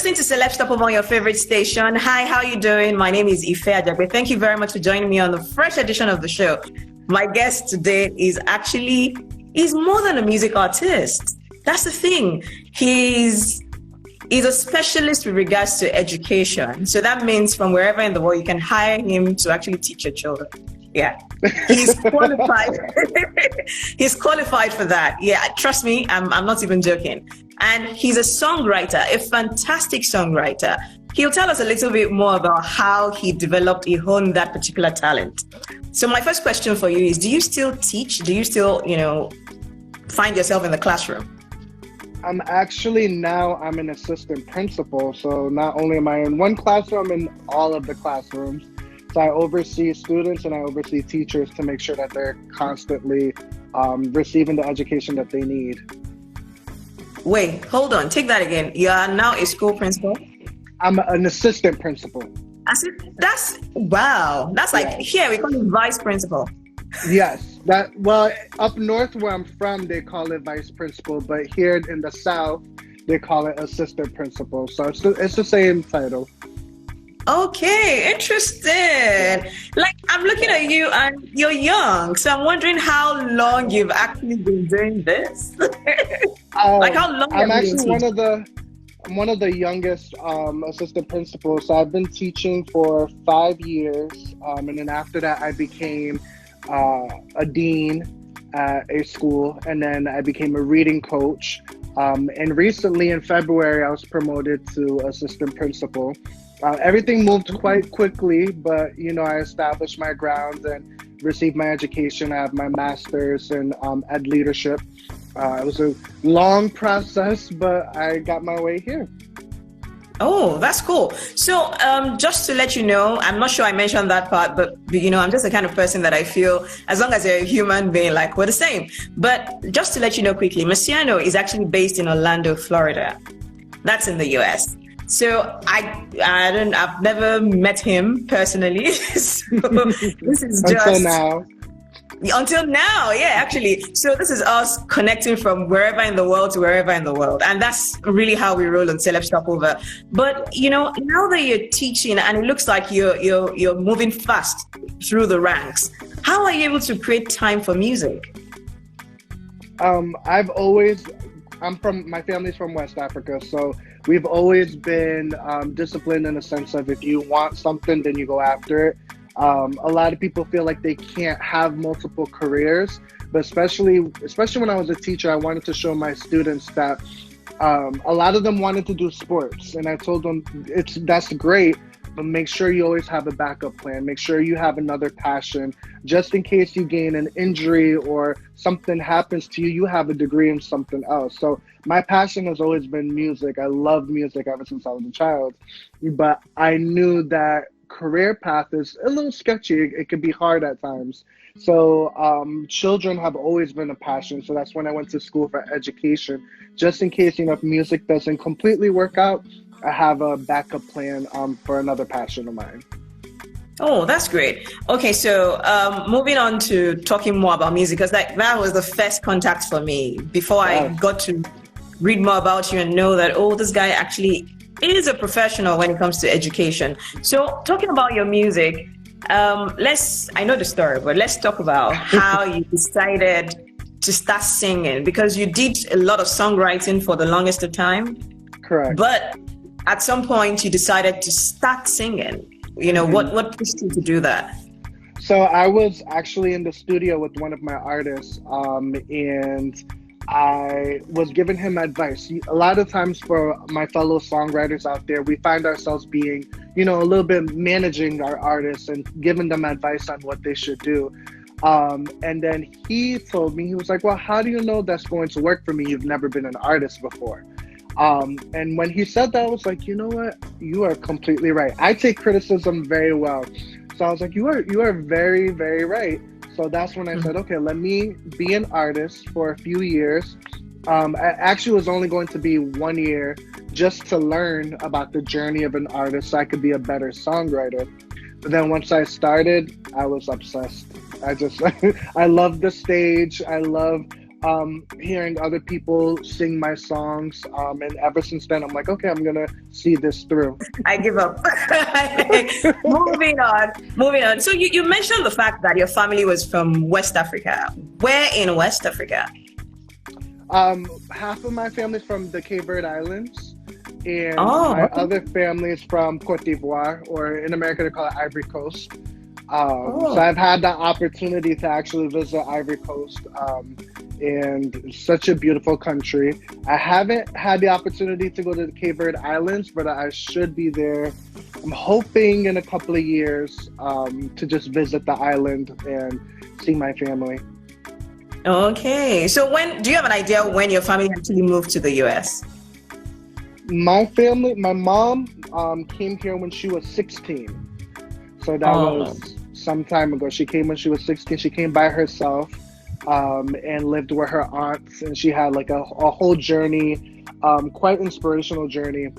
listening to Celeb Stopover on your favorite station. Hi, how you doing? My name is Ife Ajagbe. Thank you very much for joining me on the fresh edition of the show. My guest today is more than a music artist. That's the thing. He's a specialist with regards to education. So that means from wherever in the world, you can hire him to actually teach your children. Yeah, he's qualified. He's qualified for that. Yeah, trust me, I'm not even joking. And he's a songwriter, a fantastic songwriter. He'll tell us a little bit more about how he developed, he honed that particular talent. So my first question for you is, do you still teach? Do you still, find yourself in the classroom? I'm an assistant principal. So not only am I in one classroom, I'm in all of the classrooms. So I oversee students and I oversee teachers to make sure that they're constantly receiving the education that they need. Wait, hold on. Take that again. You are now a school principal? I'm an assistant principal. That's wow. That's like here we call it vice principal. Yes. Up north where I'm from, they call it vice principal, but here in the South, they call it assistant principal. So it's the same title. Okay, interesting. Like, I'm looking at you and you're young, so I'm wondering how long you've actually been doing this. Like, how long? I'm actually one of the youngest assistant principals. So I've been teaching for 5 years, and then after that, I became a dean at a school, and then I became a reading coach. And recently, in February, I was promoted to assistant principal. Everything moved quite quickly, but I established my grounds and received my education. I have my master's in ed leadership. It was a long process, but I got my way here. Oh, that's cool. So just to let you know, I'm not sure I mentioned that part, but I'm just the kind of person that I feel as long as you're a human being, like we're the same. But just to let you know quickly, Marciano is actually based in Orlando, Florida. That's in the US. So I've never met him personally. So this is just until now, yeah, actually. So this is us connecting from wherever in the world to wherever in the world. And that's really how we roll on Celeb Stopover. But, now that you're teaching and it looks like you're moving fast through the ranks, how are you able to create time for music? My family's from West Africa, so we've always been disciplined in the sense of if you want something, then you go after it. A lot of people feel like they can't have multiple careers, but especially when I was a teacher, I wanted to show my students that a lot of them wanted to do sports, and I told them that's great, but make sure you always have a backup plan. Make sure you have another passion, just in case you gain an injury or something happens to you, you have a degree in something else. So my passion has always been music. I love music ever since I was a child, but I knew that career path is a little sketchy. It can be hard at times. So children have always been a passion. So that's when I went to school for education, just in case, if music doesn't completely work out, I have a backup plan for another passion of mine. Oh, that's great. Okay, so moving on to talking more about music, because that was the first contact for me before I got to read more about you and know that, this guy actually is a professional when it comes to education. So talking about your music, I know the story, but let's talk about how you decided to start singing, because you did a lot of songwriting for the longest of time. Correct. But at some point you decided to start singing. What pushed you to do that? So I was actually in the studio with one of my artists, and I was giving him advice. A lot of times for my fellow songwriters out there, we find ourselves being, a little bit managing our artists and giving them advice on what they should do. And then he told me, he was like, well, how do you know that's going to work for me? You've never been an artist before. And when he said that, I was like, you know what? You are completely right. I take criticism very well. So I was like, you are very, very right. So that's when I said, okay, let me be an artist for a few years. Actually, it was only going to be 1 year just to learn about the journey of an artist so I could be a better songwriter. But then once I started, I was obsessed. I love the stage. I love hearing other people sing my songs. And ever since then, I'm like, okay, I'm gonna see this through. I give up. Moving on. Moving on. So you mentioned the fact that your family was from West Africa. Where in West Africa? Half of my family's from the Cape Verde Islands, and my other family is from Cote d'Ivoire, or in America they call it Ivory Coast. So I've had the opportunity to actually visit Ivory Coast, and it's such a beautiful country. I haven't had the opportunity to go to the Cape Verde Islands, but I should be there. I'm hoping in a couple of years to just visit the island and see my family. Okay. So do you have an idea when your family actually moved to the US? My mom came here when she was 16. So that was some time ago. She came when she was 16. She came by herself and lived with her aunts. And she had like a whole journey, quite inspirational journey,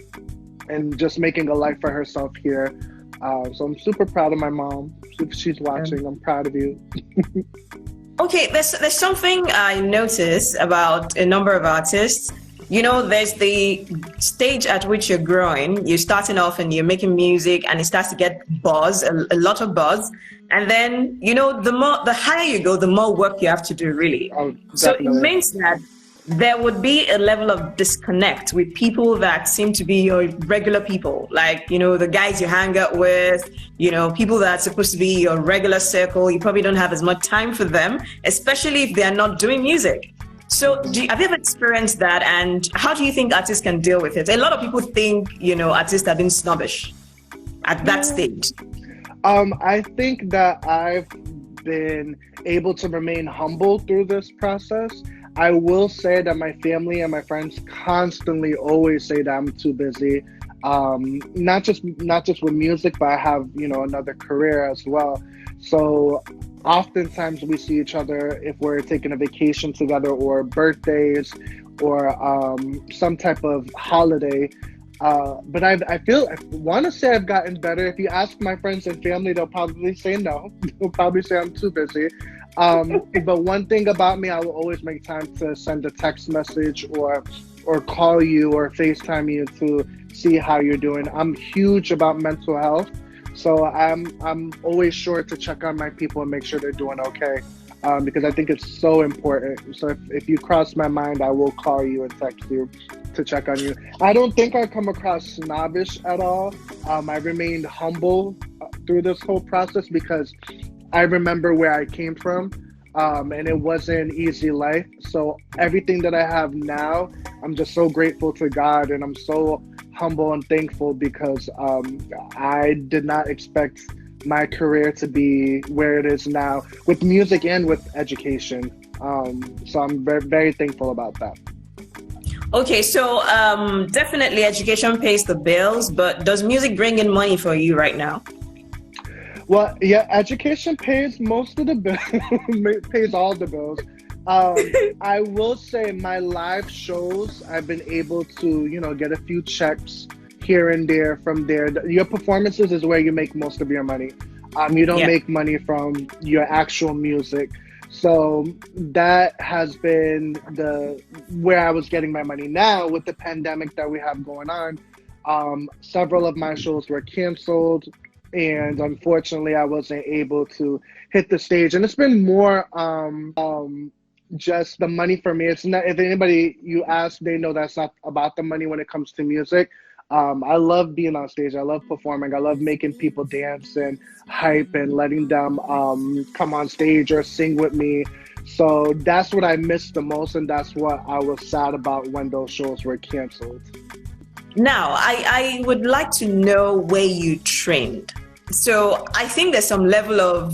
and just making a life for herself here. So I'm super proud of my mom. If she's watching, I'm proud of you. Okay, there's something I notice about a number of artists. You know, there's the stage at which you're growing. You're starting off and you're making music and it starts to get buzz, a lot of buzz. And then, you know, the higher you go, the more work you have to do, really. Oh, so it means that there would be a level of disconnect with people that seem to be your regular people. Like, you know, the guys you hang out with, you know, people that are supposed to be your regular circle. You probably don't have as much time for them, especially if they are not doing music. So have you ever experienced that, and how do you think artists can deal with it? A lot of people think, you know, artists have been snobbish at that stage. I think that I've been able to remain humble through this process. I will say that my family and my friends constantly always say that I'm too busy. Not just with music, but I have, you know, another career as well. So oftentimes we see each other if we're taking a vacation together, or birthdays, or some type of holiday. But I want to say I've gotten better. If you ask my friends and family, they'll probably say no. They'll probably say I'm too busy. But one thing about me, I will always make time to send a text message or call you or FaceTime you to see how you're doing. I'm huge about mental health. So I'm always sure to check on my people and make sure they're doing okay, because I think it's so important. So if you cross my mind, I will call you and text you to check on you. I don't think I come across snobbish at all. I remained humble through this whole process because I remember where I came from, and it wasn't an easy life. So everything that I have now, I'm just so grateful to God, and I'm so humble and thankful because I did not expect my career to be where it is now with music and with education. So I'm very, very thankful about that. Okay, so definitely education pays the bills, but does music bring in money for you right now? Well, yeah, education pays most of the bills, pays all the bills. I will say my live shows, I've been able to, you know, get a few checks here and there from there. Your performances is where you make most of your money. You don't make money from your actual music. So that has been where I was getting my money. Now with the pandemic that we have going on, several of my shows were canceled. And unfortunately, I wasn't able to hit the stage. And it's been more just the money for me. It's not, if anybody you ask, they know that's not about the money when it comes to music. I love being on stage. I love performing. I love making people dance and hype and letting them come on stage or sing with me. So that's what I missed the most. And that's what I was sad about when those shows were canceled. Now, I would like to know where you trained. So I think there's some level of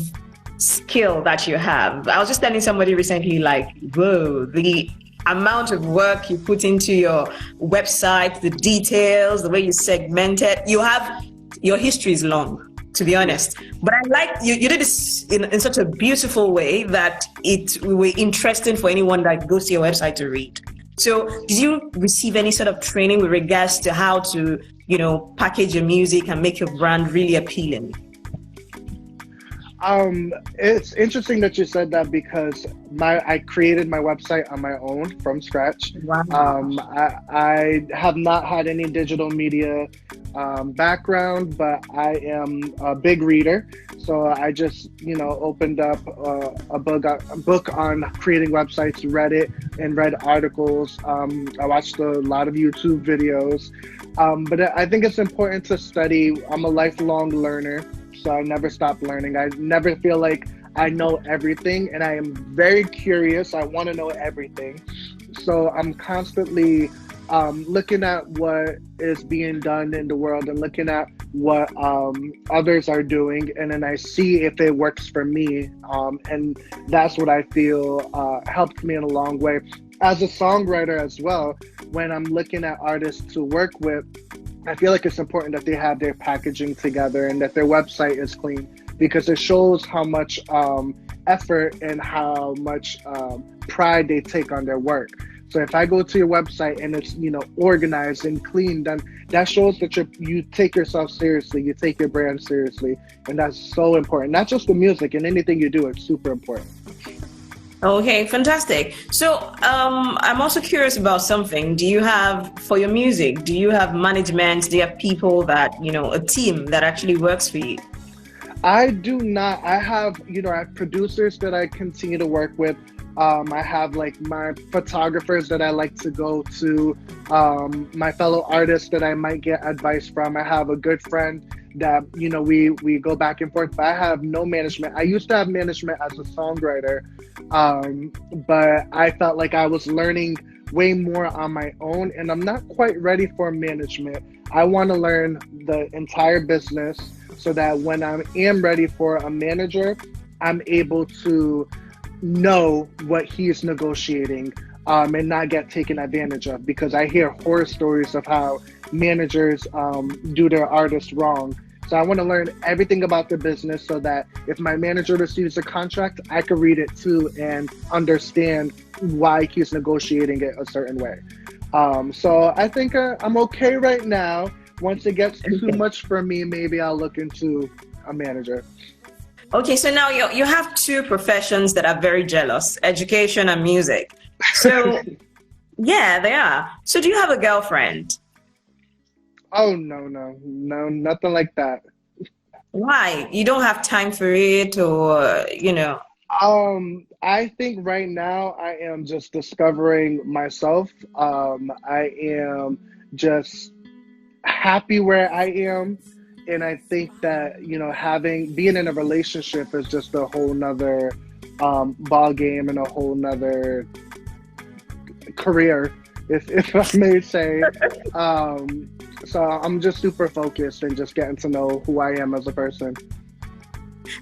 skill that you have. I was just telling somebody recently, like, whoa, the amount of work you put into your website, the details, the way you segment it, your history is long, to be honest. But I like, you did this in such a beautiful way that it will be interesting for anyone that goes to your website to read. So did you receive any sort of training with regards to how to, you know, package your music and make your brand really appealing? It's interesting that you said that because I created my website on my own from scratch. Wow. I have not had any digital media background, but I am a big reader. So I just, opened up a book on creating websites, read it, and read articles. I watched a lot of YouTube videos. But I think it's important to study. I'm a lifelong learner, so I never stop learning. I never feel like I know everything, and I am very curious. I want to know everything. So I'm constantly looking at what is being done in the world and looking at what others are doing, and then I see if it works for me. And that's what I feel helped me in a long way. As a songwriter as well, when I'm looking at artists to work with, I feel like it's important that they have their packaging together and that their website is clean, because it shows how much effort and how much pride they take on their work. So if I go to your website and it's organized and clean, then that shows that you take yourself seriously, you take your brand seriously, and that's so important. Not just the music, and anything you do, it's super important. Okay, fantastic. So I'm also curious about something. Do you have, for your music, do you have management? Do you have people that, a team that actually works for you? I do not. I have producers that I continue to work with. I have like my photographers that I like to go to, my fellow artists that I might get advice from. I have a good friend that, we go back and forth, but I have no management. I used to have management as a songwriter, but I felt like I was learning way more on my own, and I'm not quite ready for management. I want to learn the entire business so that when I am ready for a manager, I'm able to know what he's negotiating, and not get taken advantage of, because I hear horror stories of how managers do their artists wrong. So I want to learn everything about the business so that if my manager receives a contract, I can read it too and understand why he's negotiating it a certain way. So I think I'm okay right now. Once it gets too much for me, maybe I'll look into a manager. Okay, so now you have two professions that are very jealous, education and music. So, yeah, they are. So do you have a girlfriend? Oh, no, nothing like that. Why? You don't have time for it, or? I think right now I am just discovering myself. I am just happy where I am. And I think that, being in a relationship is just a whole nother ball game and a whole nother career, if I may say. So I'm just super focused and just getting to know who I am as a person.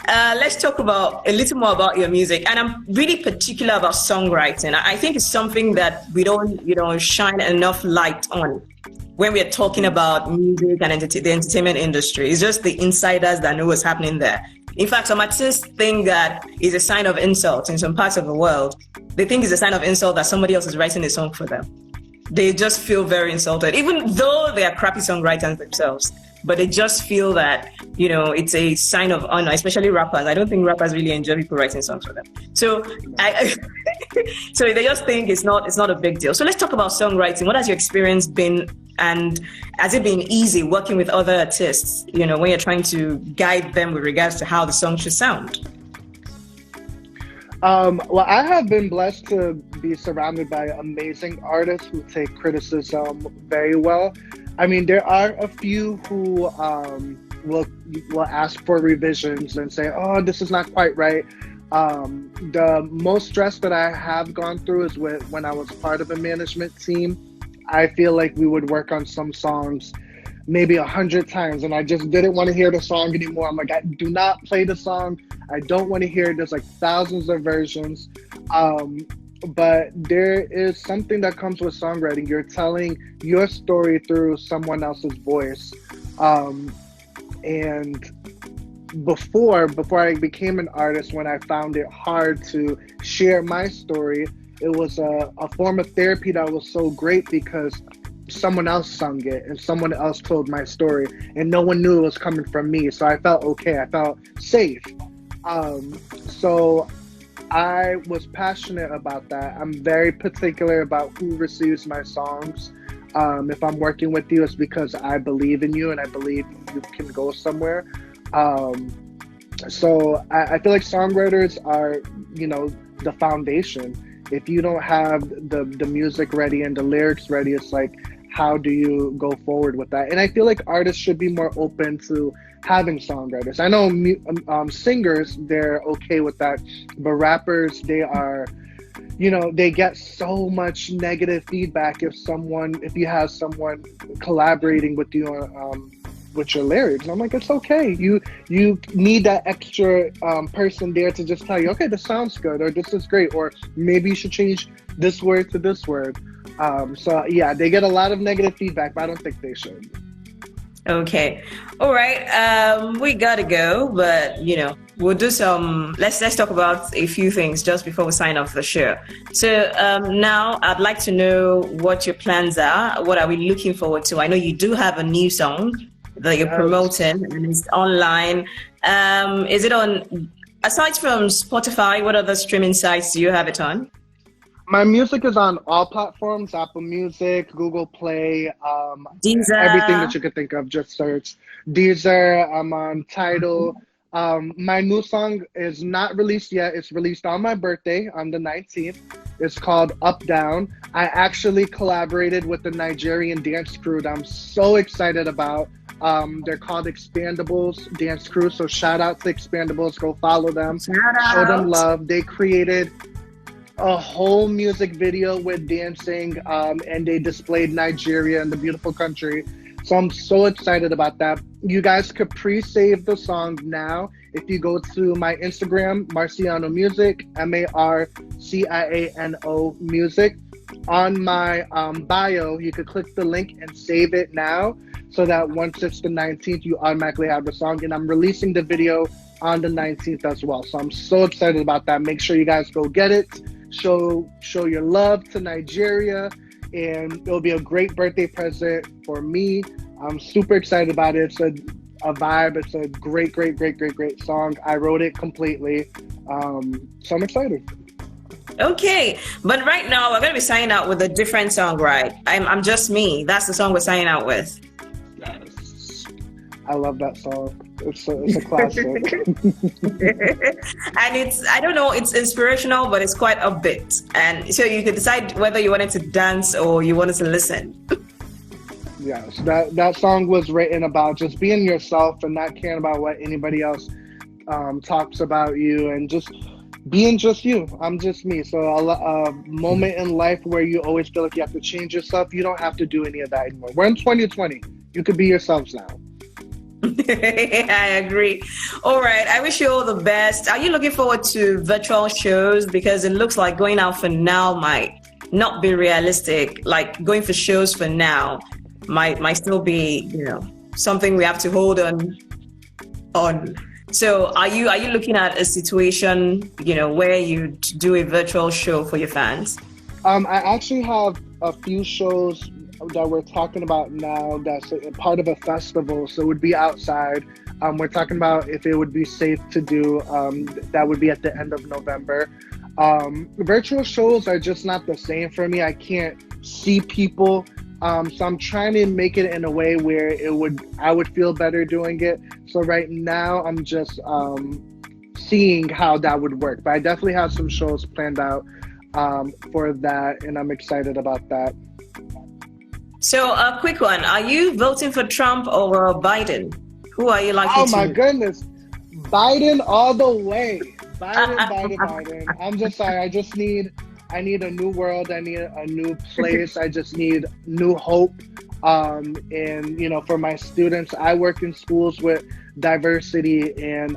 Let's talk about a little more about your music. And I'm really particular about songwriting. I think it's something that we don't, shine enough light on when we are talking about music and the entertainment industry. It's just the insiders that know what's happening there. In fact, some artists think that it's a sign of insult in some parts of the world. They think it's a sign of insult that somebody else is writing a song for them. They just feel very insulted, even though they are crappy songwriters themselves. But they just feel that, it's a sign of honor, especially rappers. I don't think rappers really enjoy people writing songs for them. So so they just think it's not a big deal. So let's talk about songwriting. What has your experience been, and has it been easy working with other artists, when you're trying to guide them with regards to how the song should sound? Well, I have been blessed to be surrounded by amazing artists who take criticism very well. I mean, there are a few who will ask for revisions and say, "Oh, this is not quite right." The most stress that I have gone through is when I was part of a management team. I feel like we would work on some songs maybe 100 times, and I just didn't want to hear the song anymore. I'm like, do not play the song. I don't want to hear it. There's like thousands of versions. But there is something that comes with songwriting. You're telling your story through someone else's voice. And before I became an artist, when I found it hard to share my story, it was a form of therapy that was so great because someone else sung it and someone else told my story and no one knew it was coming from me. So I felt okay. I felt safe. So I was passionate about that. I'm very particular about who receives my songs. If I'm working with you, it's because I believe in you and I believe you can go somewhere. Um, so I feel like songwriters are, the foundation. If you don't have the music ready and the lyrics ready, it's like, how do you go forward with that? And I feel like artists should be more open to having songwriters. I know singers, they're okay with that, but rappers, they are, they get so much negative feedback if you have someone collaborating with you with your lyrics. And I'm like, it's okay. You need that extra person there to just tell you, okay, this sounds good, or this is great, or maybe you should change this word to this word. So yeah, they get a lot of negative feedback, but I don't think they should. Okay. All right. We gotta go, but we'll do some. Let's talk about a few things just before we sign off the show. So now I'd like to know what your plans are. What are we looking forward to? I know you do have a new song that you're promoting, and it's online. Is it on? Aside from Spotify, what other streaming sites do you have it on? My music is on all platforms: Apple Music, Google Play, Deezer. Everything that you could think of. Just search Deezer. I'm on Tidal. My new song is not released yet. It's released on my birthday on the 19th. It's called Up Down. I actually collaborated with the Nigerian dance crew that I'm so excited about. They're called Expandables Dance Crew. So shout out to Expandables. Go follow them. Show them love. They created a whole music video with dancing, and they displayed Nigeria and the beautiful country. So I'm so excited about that. You guys could pre-save the song now. If you go to my Instagram, Marciano Music, MARCIANO Music. On my bio, you could click the link and save it now, so that once it's the 19th, you automatically have the song. And I'm releasing the video on the 19th as well. So I'm so excited about that. Make sure you guys go get it. Show your love to Nigeria, and it'll be a great birthday present for me. I'm super excited about it. It's a vibe. It's a great song. I wrote it completely. So I'm excited. Okay, but right now we're going to be signing out with a different song, right? I'm Just Me. That's the song we're signing out with. Yes. I love that song. It's a classic. And it's inspirational, but it's quite upbeat. And so you could decide whether you wanted to dance or you wanted to listen. Yes, that song was written about just being yourself and not caring about what anybody else talks about you, and just being just you. I'm just me. So a moment in life where you always feel like you have to change yourself, you don't have to do any of that anymore. We're in 2020. You could be yourselves now. I agree. All right. I wish you all the best. Are you looking forward to virtual shows? Because it looks like going out for now might not be realistic. Like going for shows for now might still be, something we have to hold on. So are you looking at a situation, where you do a virtual show for your fans? I actually have a few shows that we're talking about now that's a part of a festival, so it would be outside. We're talking about if it would be safe to do. That would be at the end of November. Virtual shows are just not the same for me. I can't see people, so I'm trying to make it in a way where I would feel better doing it. So right now I'm just seeing how that would work, but I definitely have some shows planned out for that, and I'm excited about that. So a quick one. Are you voting for Trump or Biden? Who are you likely to? Oh my goodness. Biden all the way. Biden. I'm just sorry. I need a new world. I need a new place. I just need new hope. And, for my students, I work in schools with diversity and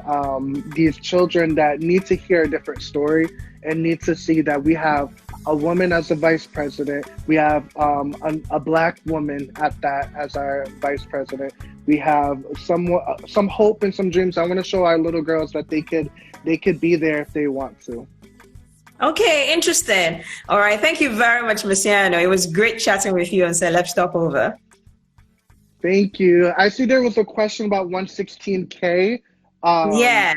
these children that need to hear a different story and need to see that we have a woman as a vice president. We have a black woman at that as our vice president. We have some hope and some dreams. I want to show our little girls that they could be there if they want to. Okay, interesting. All right, thank you very much, Marciano. It was great chatting with you on Celeb Stopover. Thank you. I see there was a question about 116K. Yeah.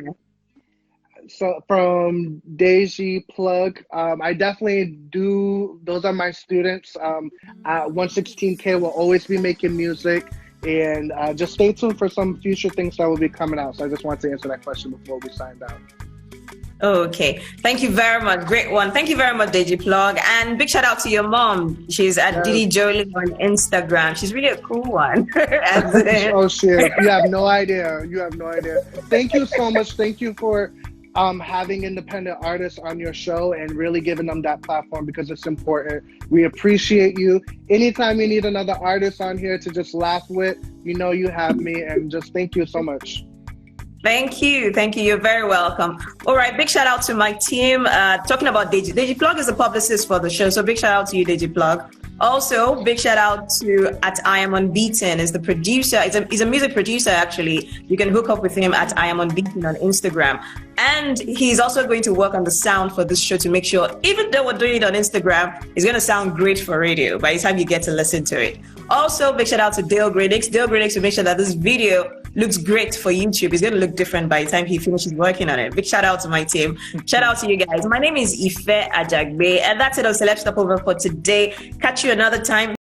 So from Deji Plug, I definitely do. Those are my students. 116K will always be making music, and just stay tuned for some future things that will be coming out. So I just wanted to answer that question before we signed out. Okay. Thank you very much. Great one. Thank you very much, Deji Plug. And big shout out to your mom. She's at Didi Jolie on Instagram. She's really a cool one. Oh, shit. You have no idea. You have no idea. Thank you so much. Thank you for having independent artists on your show and really giving them that platform, because it's important. We appreciate you. Anytime you need another artist on here to just laugh with, you know you have me. And just thank you so much. Thank you. Thank you. You're very welcome. All right. Big shout out to my team. Talking about Deji. Deji Plug is a publicist for the show. So big shout out to you, Deji Plug. Also, big shout out to at I Am Unbeaten is the producer. He's a music producer, actually. You can hook up with him at I Am Unbeaten on Instagram. And he's also going to work on the sound for this show to make sure, even though we're doing it on Instagram, it's going to sound great for radio by the time you get to listen to it. Also, big shout out to Dale Gradix. Dale Gradix will make sure that this video looks great for YouTube. It's going to look different by the time he finishes working on it. Big shout out to my team. Shout out to you guys. My name is Ife Ajagbe, and that's it on Celeb Stopover for today. Catch you another time.